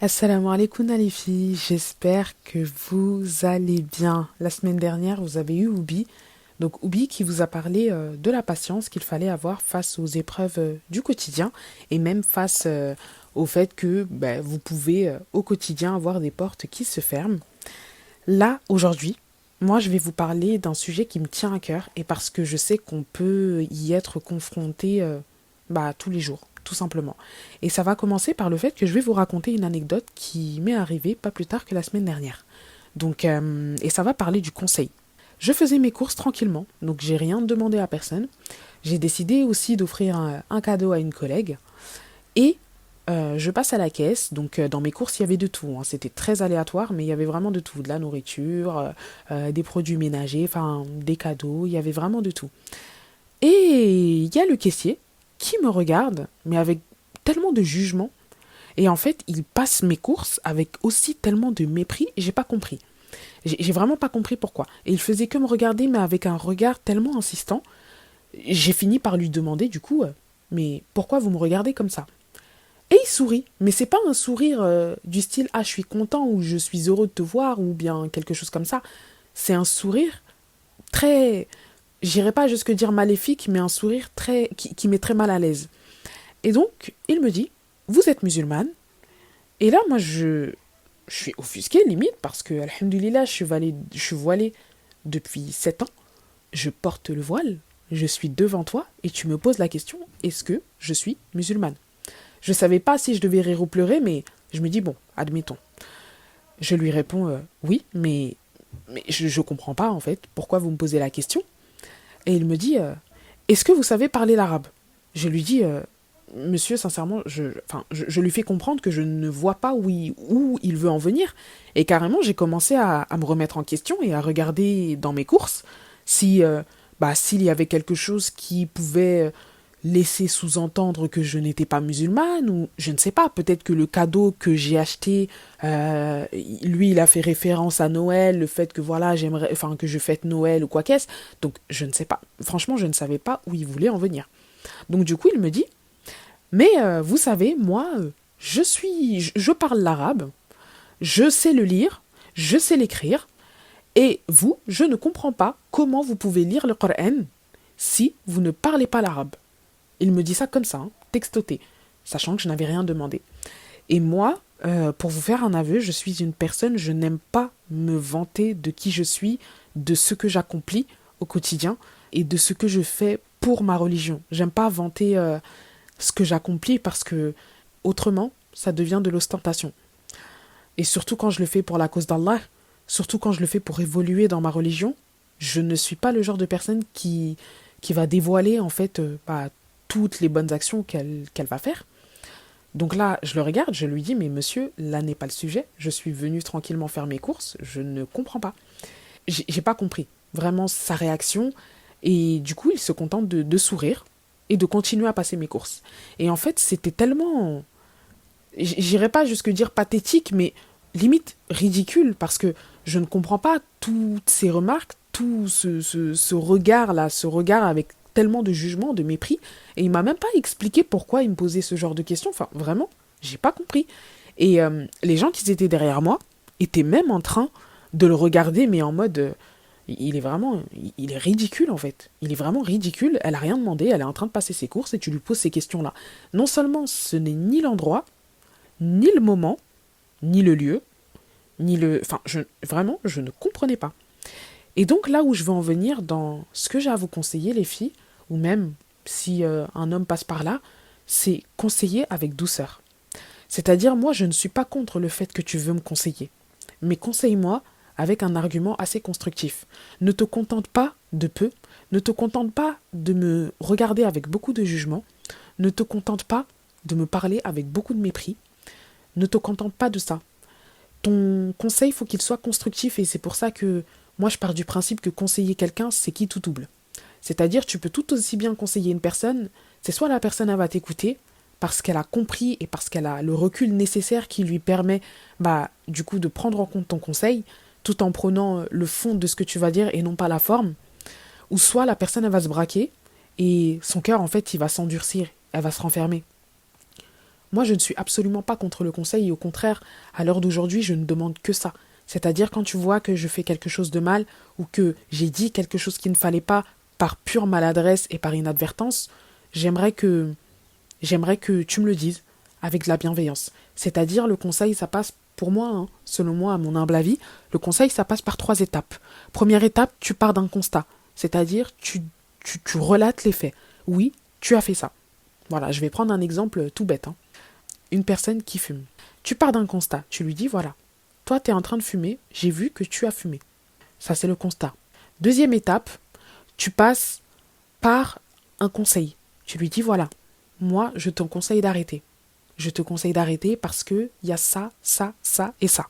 Assalamu alaikum les filles, j'espère que vous allez bien. La semaine dernière, vous avez eu Oubi, donc Oubi qui vous a parlé de la patience qu'il fallait avoir face aux épreuves du quotidien et même face au fait que vous pouvez au quotidien avoir des portes qui se ferment. Là, aujourd'hui, moi je vais vous parler d'un sujet qui me tient à cœur et parce que je sais qu'on peut y être confronté tous les jours, tout simplement. Et ça va commencer par le fait que je vais vous raconter une anecdote qui m'est arrivée pas plus tard que la semaine dernière. Et ça va parler du conseil. Je faisais mes courses tranquillement, donc j'ai rien demandé à personne. J'ai décidé aussi d'offrir un cadeau à une collègue. Et je passe à la caisse, donc dans mes courses il y avait de tout, hein. C'était très aléatoire, mais il y avait vraiment de tout, de la nourriture, des produits ménagers, enfin des cadeaux, il y avait vraiment de tout. Et il y a le caissier qui me regarde, mais avec tellement de jugement. Et en fait, il passe mes courses avec aussi tellement de mépris, et j'ai pas compris. J'ai vraiment pas compris pourquoi. Et il faisait que me regarder, mais avec un regard tellement insistant. J'ai fini par lui demander, du coup, mais pourquoi vous me regardez comme ça? Et il sourit, mais c'est pas un sourire du style ah je suis content ou je suis heureux de te voir ou bien quelque chose comme ça. C'est un sourire très, j'irai pas jusque dire maléfique, mais un sourire très qui met très mal à l'aise. Et donc il me dit vous êtes musulmane. Et là moi je suis offusquée limite parce que alhamdoulilah je suis voilée depuis 7 ans. Je porte le voile, je suis devant toi et tu me poses la question est-ce que je suis musulmane? Je savais pas si je devais rire ou pleurer, mais je me dis bon, admettons. Je lui réponds oui, mais je comprends pas en fait. Pourquoi vous me posez la question? Et il me dit est-ce que vous savez parler l'arabe? Je lui dis monsieur, sincèrement, je lui fais comprendre que je ne vois pas où il veut en venir. Et carrément, j'ai commencé à me remettre en question et à regarder dans mes courses si, s'il y avait quelque chose qui pouvait laisser sous-entendre que je n'étais pas musulmane ou je ne sais pas, peut-être que le cadeau que j'ai acheté, lui il a fait référence à Noël, le fait que voilà j'aimerais, enfin que je fête Noël ou quoi qu'est-ce, donc je ne sais pas, franchement je ne savais pas où il voulait en venir. Donc du coup il me dit, mais vous savez moi je parle l'arabe, je sais le lire, je sais l'écrire, et vous je ne comprends pas comment vous pouvez lire le Coran si vous ne parlez pas l'arabe. Il me dit ça comme ça, hein, textoté, sachant que je n'avais rien demandé. Et moi, pour vous faire un aveu, je suis une personne, je n'aime pas me vanter de qui je suis, de ce que j'accomplis au quotidien et de ce que je fais pour ma religion. J'aime pas vanter ce que j'accomplis parce que autrement, ça devient de l'ostentation. Et surtout quand je le fais pour la cause d'Allah, surtout quand je le fais pour évoluer dans ma religion, je ne suis pas le genre de personne qui va dévoiler en fait toutes les bonnes actions qu'elle va faire. Donc là, je le regarde, je lui dis, mais monsieur, là n'est pas le sujet, je suis venu tranquillement faire mes courses, je ne comprends pas. J'ai pas compris vraiment sa réaction, et du coup, il se contente de sourire et de continuer à passer mes courses. Et en fait, c'était tellement, j'irais pas jusque dire pathétique, mais limite ridicule, parce que je ne comprends pas toutes ces remarques, tout ce regard-là, ce regard avec tellement de jugement, de mépris, et il m'a même pas expliqué pourquoi il me posait ce genre de questions, enfin vraiment, j'ai pas compris. Et les gens qui étaient derrière moi étaient même en train de le regarder, mais en mode, il est vraiment, il est ridicule en fait. Il est vraiment ridicule, elle a rien demandé, elle est en train de passer ses courses et tu lui poses ces questions-là. Non seulement ce n'est ni l'endroit, ni le moment, ni le lieu, ni le... Enfin, vraiment, je ne comprenais pas. Et donc là où je veux en venir dans ce que j'ai à vous conseiller, les filles, ou même si un homme passe par là, c'est conseiller avec douceur. C'est-à-dire, moi, je ne suis pas contre le fait que tu veux me conseiller. Mais conseille-moi avec un argument assez constructif. Ne te contente pas de peu, ne te contente pas de me regarder avec beaucoup de jugement, ne te contente pas de me parler avec beaucoup de mépris, ne te contente pas de ça. Ton conseil, faut qu'il soit constructif et c'est pour ça que moi je pars du principe que conseiller quelqu'un, c'est qui tout double. C'est-à-dire, tu peux tout aussi bien conseiller une personne, c'est soit la personne elle va t'écouter parce qu'elle a compris et parce qu'elle a le recul nécessaire qui lui permet du coup de prendre en compte ton conseil tout en prenant le fond de ce que tu vas dire et non pas la forme, ou soit la personne elle va se braquer et son cœur en fait il va s'endurcir, elle va se renfermer. Moi, je ne suis absolument pas contre le conseil et au contraire, à l'heure d'aujourd'hui, je ne demande que ça. C'est-à-dire quand tu vois que je fais quelque chose de mal ou que j'ai dit quelque chose qu'il ne fallait pas par pure maladresse et par inadvertance, j'aimerais que tu me le dises avec de la bienveillance. C'est-à-dire le conseil, ça passe pour moi, hein, selon moi, à mon humble avis, le conseil, ça passe par 3 étapes. Première étape, tu pars d'un constat. C'est-à-dire tu relates les faits. Oui, tu as fait ça. Voilà, je vais prendre un exemple tout bête, hein. Une personne qui fume. Tu pars d'un constat. Tu lui dis, voilà, toi, tu es en train de fumer, j'ai vu que tu as fumé. Ça, c'est le constat. Deuxième étape, tu passes par un conseil. Tu lui dis, voilà, moi, je te conseille d'arrêter. Je te conseille d'arrêter parce que il y a ça, ça, ça et ça.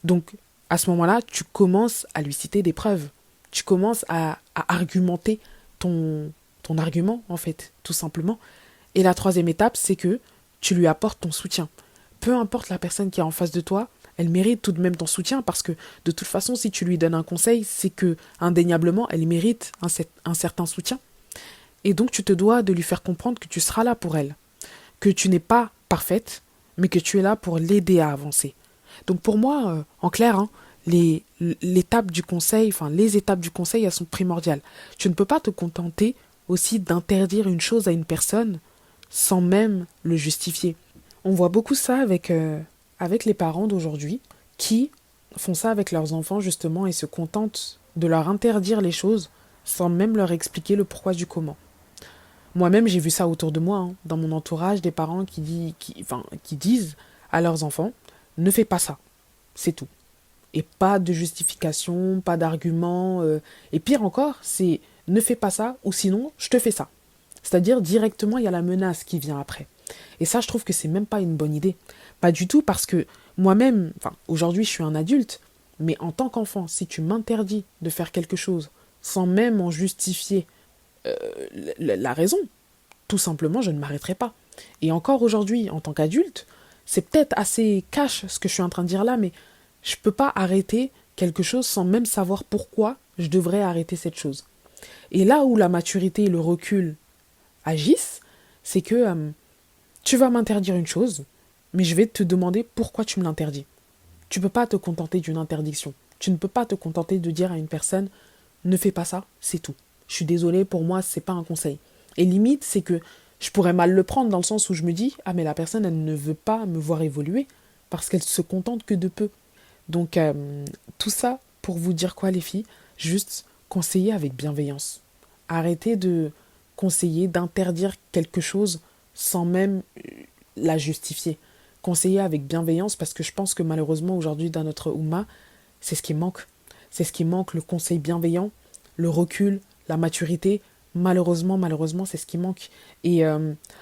Donc, à ce moment-là, tu commences à lui citer des preuves. Tu commences à argumenter ton argument, en fait, tout simplement. Et la troisième étape, c'est que tu lui apportes ton soutien. Peu importe la personne qui est en face de toi, elle mérite tout de même ton soutien parce que de toute façon, si tu lui donnes un conseil, c'est que indéniablement, elle mérite un certain soutien. Et donc, tu te dois de lui faire comprendre que tu seras là pour elle, que tu n'es pas parfaite, mais que tu es là pour l'aider à avancer. Donc pour moi, en clair, hein, l'étape du conseil, enfin les étapes du conseil, elles sont primordiales. Tu ne peux pas te contenter aussi d'interdire une chose à une personne sans même le justifier. On voit beaucoup ça avec les parents d'aujourd'hui qui font ça avec leurs enfants justement et se contentent de leur interdire les choses sans même leur expliquer le pourquoi du comment. Moi-même, j'ai vu ça autour de moi, hein, dans mon entourage, des parents qui disent à leurs enfants, ne fais pas ça, c'est tout. Et pas de justification, pas d'argument. Et pire encore, c'est ne fais pas ça ou sinon je te fais ça. C'est-à-dire directement, il y a la menace qui vient après. Et ça, je trouve que c'est même pas une bonne idée. Pas du tout parce que moi-même, aujourd'hui, je suis un adulte, mais en tant qu'enfant, si tu m'interdis de faire quelque chose sans même en justifier euh, la raison, tout simplement, je ne m'arrêterai pas. Et encore aujourd'hui, en tant qu'adulte, c'est peut-être assez cash ce que je suis en train de dire là, mais je ne peux pas arrêter quelque chose sans même savoir pourquoi je devrais arrêter cette chose. Et là où la maturité et le recul agissent, c'est que tu vas m'interdire une chose, mais je vais te demander pourquoi tu me l'interdis. Tu ne peux pas te contenter d'une interdiction. Tu ne peux pas te contenter de dire à une personne ne fais pas ça, c'est tout. Je suis désolée, pour moi, c'est pas un conseil. Et limite, c'est que je pourrais mal le prendre dans le sens où je me dis ah mais la personne, elle ne veut pas me voir évoluer parce qu'elle se contente que de peu. Donc, tout ça pour vous dire quoi, les filles? Juste conseiller avec bienveillance. Arrêtez de conseiller, d'interdire quelque chose sans même la justifier. Conseiller avec bienveillance parce que je pense que malheureusement aujourd'hui dans notre Oumma, c'est ce qui manque. C'est ce qui manque, le conseil bienveillant, le recul, la maturité. Malheureusement, c'est ce qui manque. Et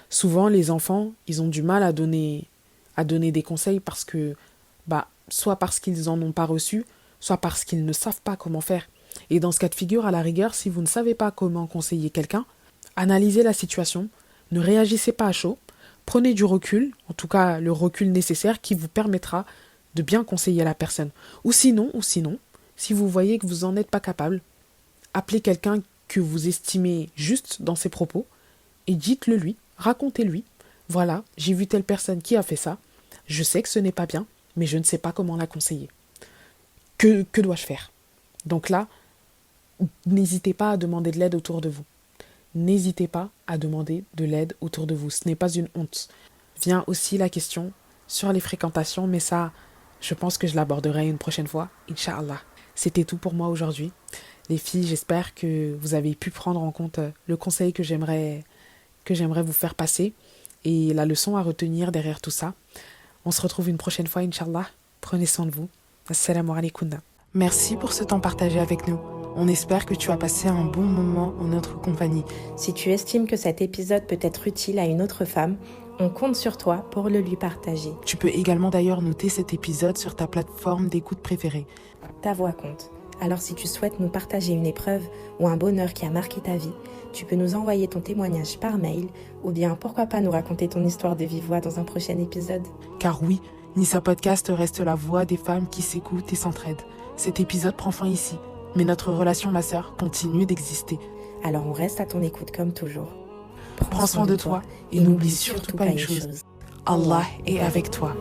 souvent, les enfants, ils ont du mal à donner des conseils parce que, soit parce qu'ils en ont pas reçu, soit parce qu'ils ne savent pas comment faire. Et dans ce cas de figure, à la rigueur, si vous ne savez pas comment conseiller quelqu'un, analysez la situation, ne réagissez pas à chaud, prenez du recul, en tout cas le recul nécessaire qui vous permettra de bien conseiller la personne. Ou sinon, si vous voyez que vous n'en êtes pas capable, appelez quelqu'un que vous estimez juste dans ses propos et dites-le lui, racontez-lui. Voilà, j'ai vu telle personne qui a fait ça, je sais que ce n'est pas bien, mais je ne sais pas comment la conseiller. Que dois-je faire? Donc là, n'hésitez pas à demander de l'aide autour de vous. N'hésitez pas à demander de l'aide autour de vous. Ce n'est pas une honte. Vient aussi la question sur les fréquentations, mais ça, je pense que je l'aborderai une prochaine fois, Inch'Allah. C'était tout pour moi aujourd'hui. Les filles, j'espère que vous avez pu prendre en compte le conseil que j'aimerais vous faire passer et la leçon à retenir derrière tout ça. On se retrouve une prochaine fois, Inch'Allah. Prenez soin de vous. Assalamu alaikum. Merci pour ce temps partagé avec nous. On espère que tu as passé un bon moment en notre compagnie. Si tu estimes que cet épisode peut être utile à une autre femme, on compte sur toi pour le lui partager. Tu peux également d'ailleurs noter cet épisode sur ta plateforme d'écoute préférée. Ta voix compte. Alors si tu souhaites nous partager une épreuve ou un bonheur qui a marqué ta vie, tu peux nous envoyer ton témoignage par mail ou bien pourquoi pas nous raconter ton histoire de vive voix dans un prochain épisode. Car oui, Nissa Podcast reste la voix des femmes qui s'écoutent et s'entraident. Cet épisode prend fin ici, mais notre relation, ma sœur, continue d'exister. Alors on reste à ton écoute comme toujours. Prends soin de toi et n'oublie surtout pas une chose. Allah est avec toi.